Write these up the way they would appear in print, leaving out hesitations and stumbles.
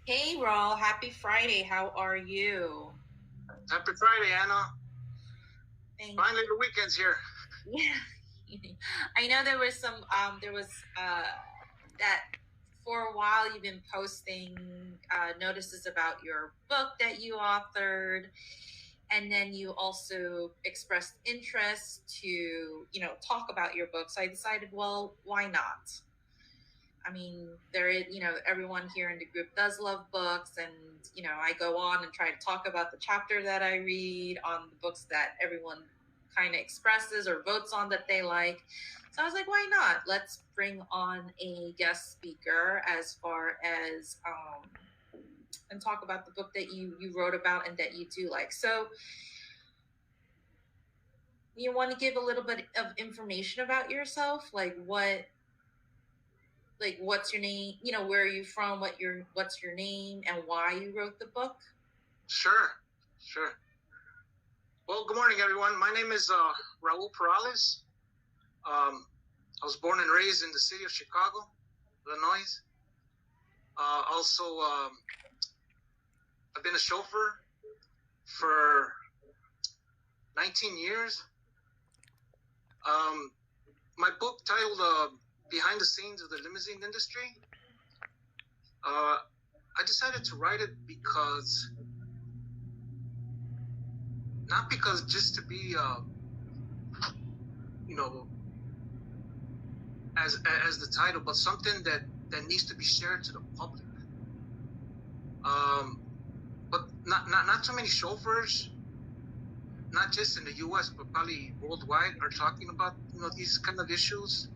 Hey, Raul. Happy Friday. How are you? Happy Friday, Anna. Thank Finally, the weekend's here. you. I know there was that for a while you've been posting notices about your book that you authored, and then you also expressed interest to, talk about your book. So I decided, well, why not? I mean, there is, everyone here in the group does love books, and I go on and try to talk about the chapter that I read on the books that everyone kind of expresses or votes on that they like. So I was like, why not? Let's bring on a guest speaker as far as and talk about the book that you wrote about and that you do like. So you want to give a little bit of information about yourself, like what's your name, where are you from, what's your name and why you wrote the book. Sure, sure. Well, good morning, everyone. My name is Raul Perales. I was born and raised in the city of Chicago, Illinois. Also, I've been a chauffeur for 19 years. Um, my book titled Behind the Scenes of the Limousine Industry. I decided to write it not because just to be, you know, as the title, but something that needs to be shared to the public. But not too many chauffeurs, not just in the U.S. but probably worldwide, are talking about these kind of issues.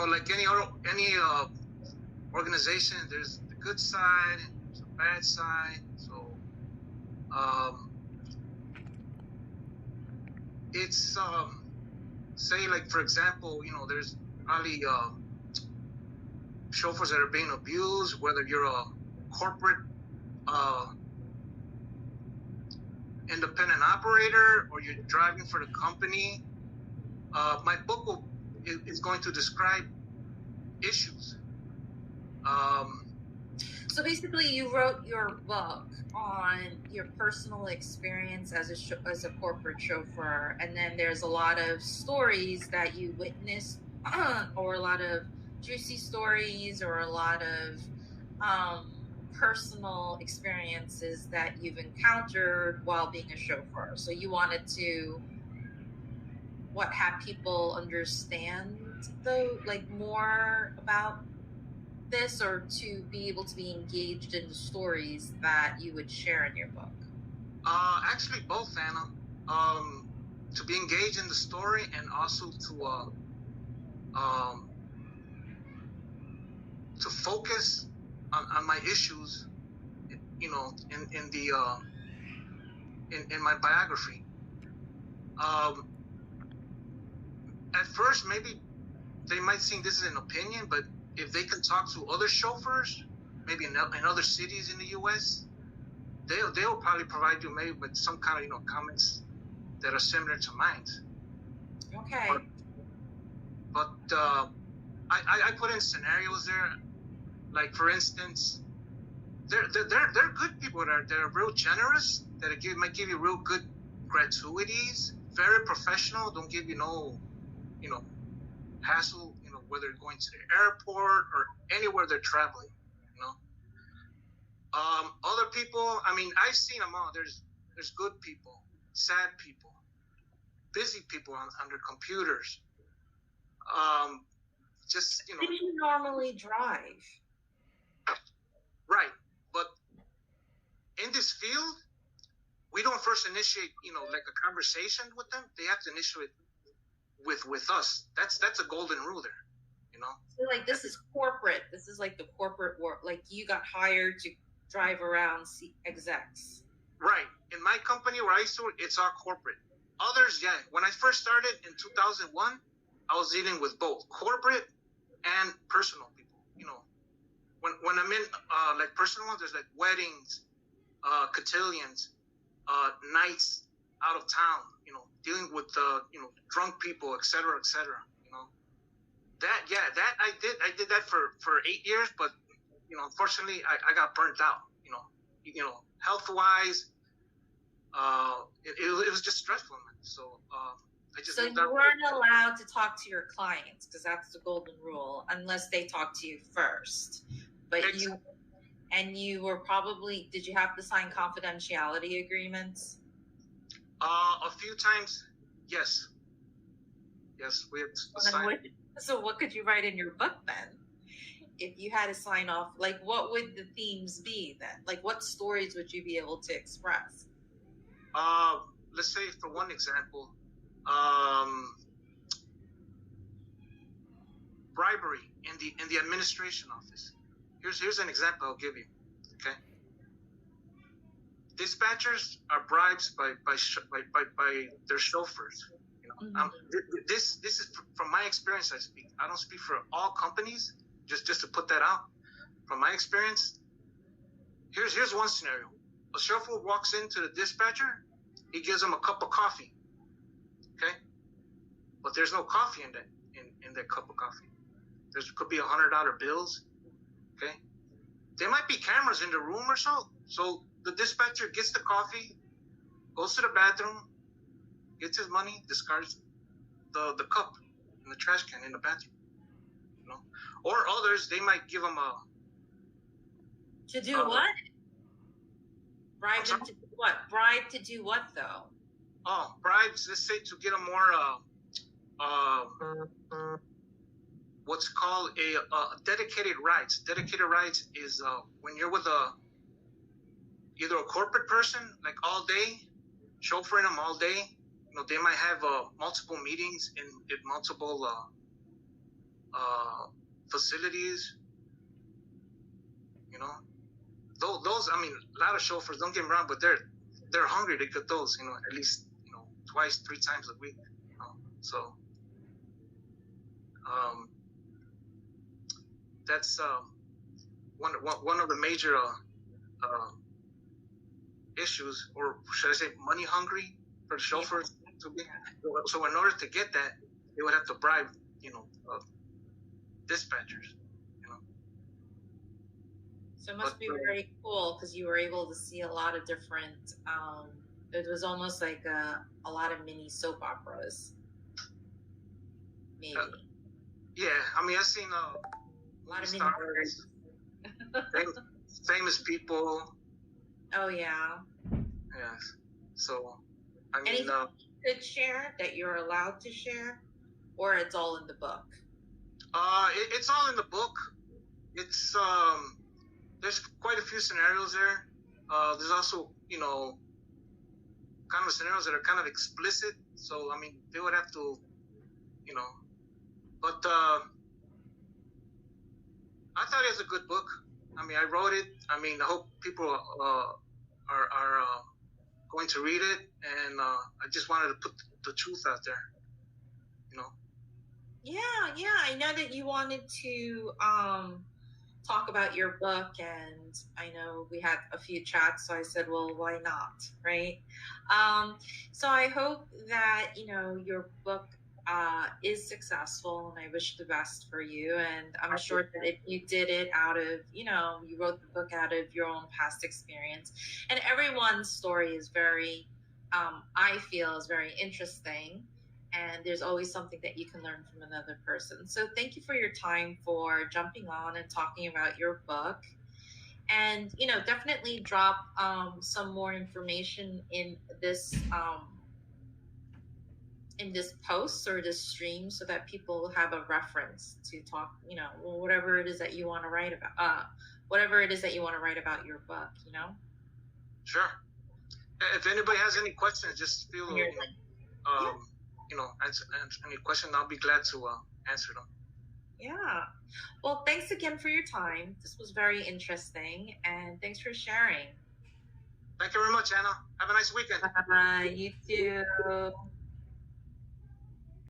Like any organization, there's the good side and there's a bad side. So it's say, like, for example, there's probably chauffeurs that are being abused, whether you're a corporate independent operator or you're driving for the company. My book is going to describe issues. So basically you wrote your book on your personal experience as as a corporate chauffeur, and then there's a lot of stories that you witnessed or a lot of juicy stories or a lot of personal experiences that you've encountered while being a chauffeur. So you wanted to have people understand, though, like, more about this, or to be able to be engaged in the stories that you would share in your book? Actually, both, Anna. To be engaged in the story and also to focus on my issues, in the in my biography. At first, maybe they might think this is an opinion, but if they can talk to other chauffeurs, maybe in other cities in the U.S., they'll probably provide you maybe with some kind of comments that are similar to mine. Okay. But I put in scenarios there, like, for instance, they're good people that are real generous, that might give you real good gratuities, very professional, don't give you no hassle, whether you're going to the airport or anywhere they're traveling. you know Other people, I mean, I've seen them all. There's good people, sad people, busy people on their computers. um just Did you normally drive? right. But in this field, we don't first initiate, like, a conversation with them. They have to initiate with us. That's a golden rule there. So, like, this is corporate. This is like the corporate work. Like, you got hired to drive around, see execs. Right. In my company where I used to work, it's all corporate. Others, yeah. When I first started in 2001, I was dealing with both corporate and personal people. When I'm in like personal ones, there's like weddings, cotillions, nights out of town. Dealing with drunk people, etc., etc. That, yeah, that I did that for 8 years, but unfortunately, I got burnt out. Health wise, it was just stressful, man. So I just So moved you out. weren't allowed to talk to your clients because that's the golden rule, unless they talk to you first. But you were probably, did you have to sign confidentiality agreements? A few times, yes. Yes, we have to sign. So what could you write in your book then? If you had to sign off, like what would the themes be then? Like what stories would you be able to express? Let's say for one example, bribery in the administration office. Here's an example I'll give you. Okay. Dispatchers are bribed by their chauffeurs. This is from my experience. I speak. I don't speak for all companies. Just to put that out, from my experience. Here's one scenario. A chauffeur walks into the dispatcher. He gives him a cup of coffee. Okay, but there's no coffee in that cup of coffee. There could be $100 bills. Okay, there might be cameras in the room or so. So the dispatcher gets the coffee, goes to the bathroom, gets his money, discards the cup in the trash can in the bathroom. Or others, they might give him to do what? Bribe them to do what? Bribe to do what though? Oh, bribes. Let's say to get a more what's called a dedicated rides. Dedicated rides is when you're with either a corporate person, like all day, chauffeuring them all day. They might have multiple meetings in multiple facilities. Those. I mean, a lot of chauffeurs, don't get me wrong, but they're hungry to get those. At least twice, 3 times a week. So that's one of the major issues, or should I say, money hungry for the chauffeurs to be. So in order to get that, they would have to bribe, dispatchers. So it must be very cool because you were able to see a lot of different. It was almost like a lot of mini soap operas. Maybe. Yeah, I mean, I've seen a lot of stars, famous people. Oh yeah. Yes. So, I mean, anything you could share that you're allowed to share, or it's all in the book? It's all in the book. It's there's quite a few scenarios there. There's also, kind of scenarios that are kind of explicit. So, I mean, they would have to, but I thought it was a good book. I mean, I wrote it. I mean, I hope people are going to read it, and I just wanted to put the truth out there. Yeah. I know that you wanted to talk about your book, and I know we had a few chats, so I said, well, why not, right? So I hope that your book is successful, and I wish the best for you. And I'm sure that if you did it out of you wrote the book out of your own past experience, and everyone's story is very I feel is very interesting, and there's always something that you can learn from another person. So thank you for your time, for jumping on and talking about your book. And definitely drop some more information in this post or this stream, so that people have a reference to talk, whatever it is that you want to write about, whatever it is that you want to write about your book, Sure. If anybody has any questions, just feel answer any question. I'll be glad to answer them. Yeah. Well, thanks again for your time. This was very interesting, and thanks for sharing. Thank you very much, Anna. Have a nice weekend. You too.